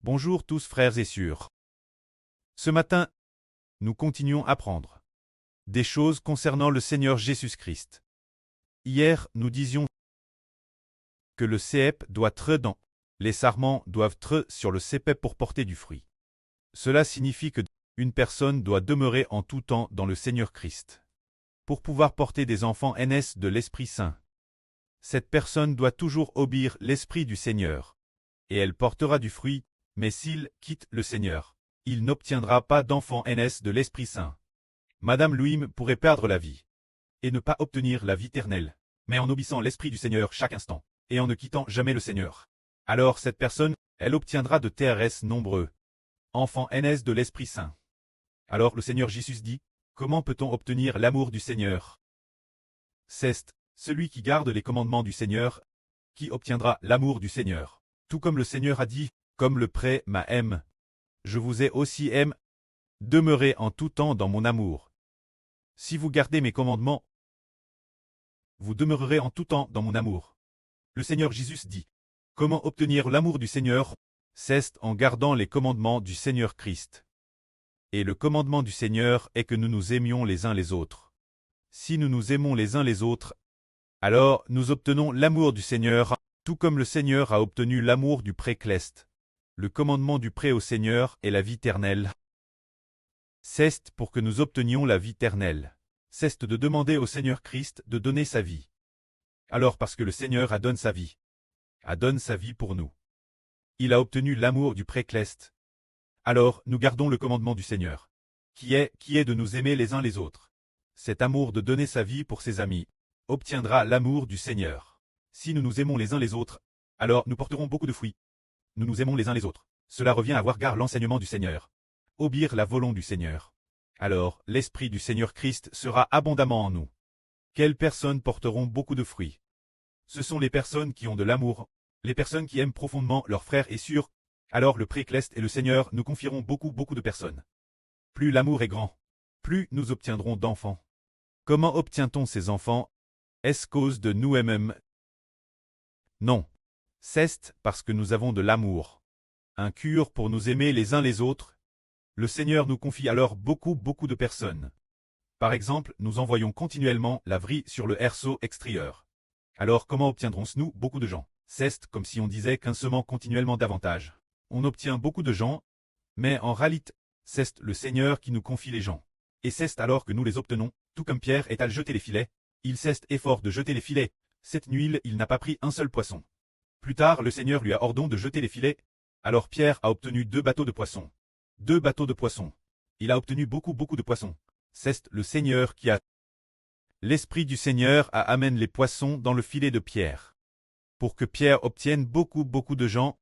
Bonjour tous frères et sœurs. Ce matin, nous continuons à apprendre des choses concernant le Seigneur Jésus-Christ. Hier, nous disions que le cep doit être dans, les sarments doivent être sur le cépep pour porter du fruit. Cela signifie que une personne doit demeurer en tout temps dans le Seigneur Christ. Pour pouvoir porter des enfants NS de l'Esprit Saint, cette personne doit toujours obéir l'Esprit du Seigneur, et elle portera du fruit, mais s'il quitte le Seigneur, il n'obtiendra pas d'enfant NS de l'Esprit Saint. Madame Louim pourrait perdre la vie, et ne pas obtenir la vie éternelle, mais en obéissant l'Esprit du Seigneur chaque instant, et en ne quittant jamais le Seigneur. Alors cette personne, elle obtiendra de TRS nombreux, enfants NS de l'Esprit Saint. Alors le Seigneur Jésus dit, comment peut-on obtenir l'amour du Seigneur? C'est celui qui garde les commandements du Seigneur, qui obtiendra l'amour du Seigneur. Tout comme le Seigneur a dit, comme le prêtre m'a aimé, je vous ai aussi aimé, demeurez en tout temps dans mon amour. Si vous gardez mes commandements, vous demeurerez en tout temps dans mon amour. Le Seigneur Jésus dit, comment obtenir l'amour du Seigneur? C'est en gardant les commandements du Seigneur Christ. Et le commandement du Seigneur est que nous nous aimions les uns les autres. Si nous nous aimons les uns les autres, alors nous obtenons l'amour du Seigneur, tout comme le Seigneur a obtenu l'amour du pré-cleste. Le commandement du pré au Seigneur est la vie éternelle. C'est pour que nous obtenions la vie éternelle. C'est de demander au Seigneur Christ de donner sa vie. Alors parce que le Seigneur a donné sa vie pour nous. Il a obtenu l'amour du pré-cleste. Alors nous gardons le commandement du Seigneur, qui est de nous aimer les uns les autres. Cet amour de donner sa vie pour ses amis obtiendra l'amour du Seigneur. Si nous nous aimons les uns les autres, alors nous porterons beaucoup de fruits. Nous nous aimons les uns les autres. Cela revient à avoir garde l'enseignement du Seigneur. Obéir la volonté du Seigneur. Alors, l'Esprit du Seigneur Christ sera abondamment en nous. Quelles personnes porteront beaucoup de fruits? Ce sont les personnes qui ont de l'amour, les personnes qui aiment profondément leurs frères et sœurs. Alors le pré-cleste et le Seigneur nous confieront beaucoup de personnes. Plus l'amour est grand, plus nous obtiendrons d'enfants. Comment obtient-on ces enfants? Est-ce cause de nous-mêmes? Non. C'est parce que nous avons de l'amour. Un cure pour nous aimer les uns les autres. Le Seigneur nous confie alors beaucoup de personnes. Par exemple, nous envoyons continuellement la vie sur le herceau extérieur. Alors comment obtiendrons-nous beaucoup de gens? C'est comme si on disait qu'un semant continuellement davantage. On obtient beaucoup de gens, mais en réalité, c'est le Seigneur qui nous confie les gens. Et c'est alors que nous les obtenons, tout comme Pierre est allé jeter les filets. Il s'est effort de jeter les filets. Cette nuit, il n'a pas pris un seul poisson. Plus tard, le Seigneur lui a ordonné de jeter les filets. Alors Pierre a obtenu 2 bateaux de poissons. 2 bateaux de poissons. Il a obtenu beaucoup de poissons. C'est le Seigneur qui a. L'Esprit du Seigneur a amène les poissons dans le filet de Pierre. Pour que Pierre obtienne beaucoup de gens.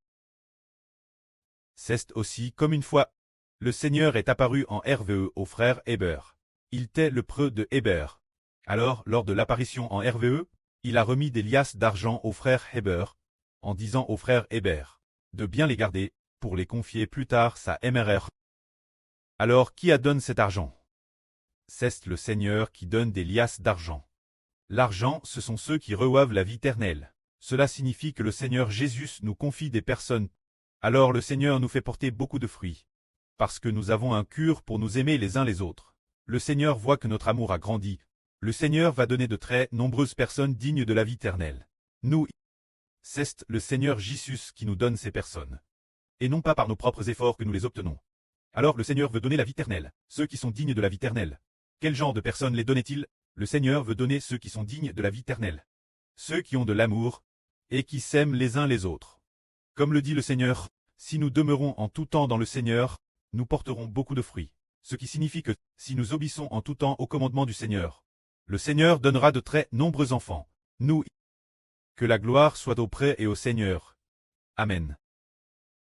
C'est aussi comme une fois, le Seigneur est apparu en RVE au frère Héber. Il était le preux de Héber. Alors, lors de l'apparition en RVE, il a remis des liasses d'argent au frère Héber, en disant au frère Héber de bien les garder, pour les confier plus tard sa MRR. Alors qui a donné cet argent? C'est le Seigneur qui donne des liasses d'argent. L'argent, ce sont ceux qui reçoivent la vie éternelle. Cela signifie que le Seigneur Jésus nous confie des personnes. Alors le Seigneur nous fait porter beaucoup de fruits. Parce que nous avons un cure pour nous aimer les uns les autres. Le Seigneur voit que notre amour a grandi. Le Seigneur va donner de très nombreuses personnes dignes de la vie éternelle. Nous, c'est le Seigneur Jésus qui nous donne ces personnes. Et non pas par nos propres efforts que nous les obtenons. Alors le Seigneur veut donner la vie éternelle, ceux qui sont dignes de la vie éternelle. Quel genre de personnes les donne-t-il? Le Seigneur veut donner ceux qui sont dignes de la vie éternelle. Ceux qui ont de l'amour, et qui s'aiment les uns les autres. Comme le dit le Seigneur, si nous demeurons en tout temps dans le Seigneur, nous porterons beaucoup de fruits. Ce qui signifie que, si nous obéissons en tout temps au commandement du Seigneur, le Seigneur donnera de très nombreux enfants. Nous, que la gloire soit auprès et au Seigneur. Amen.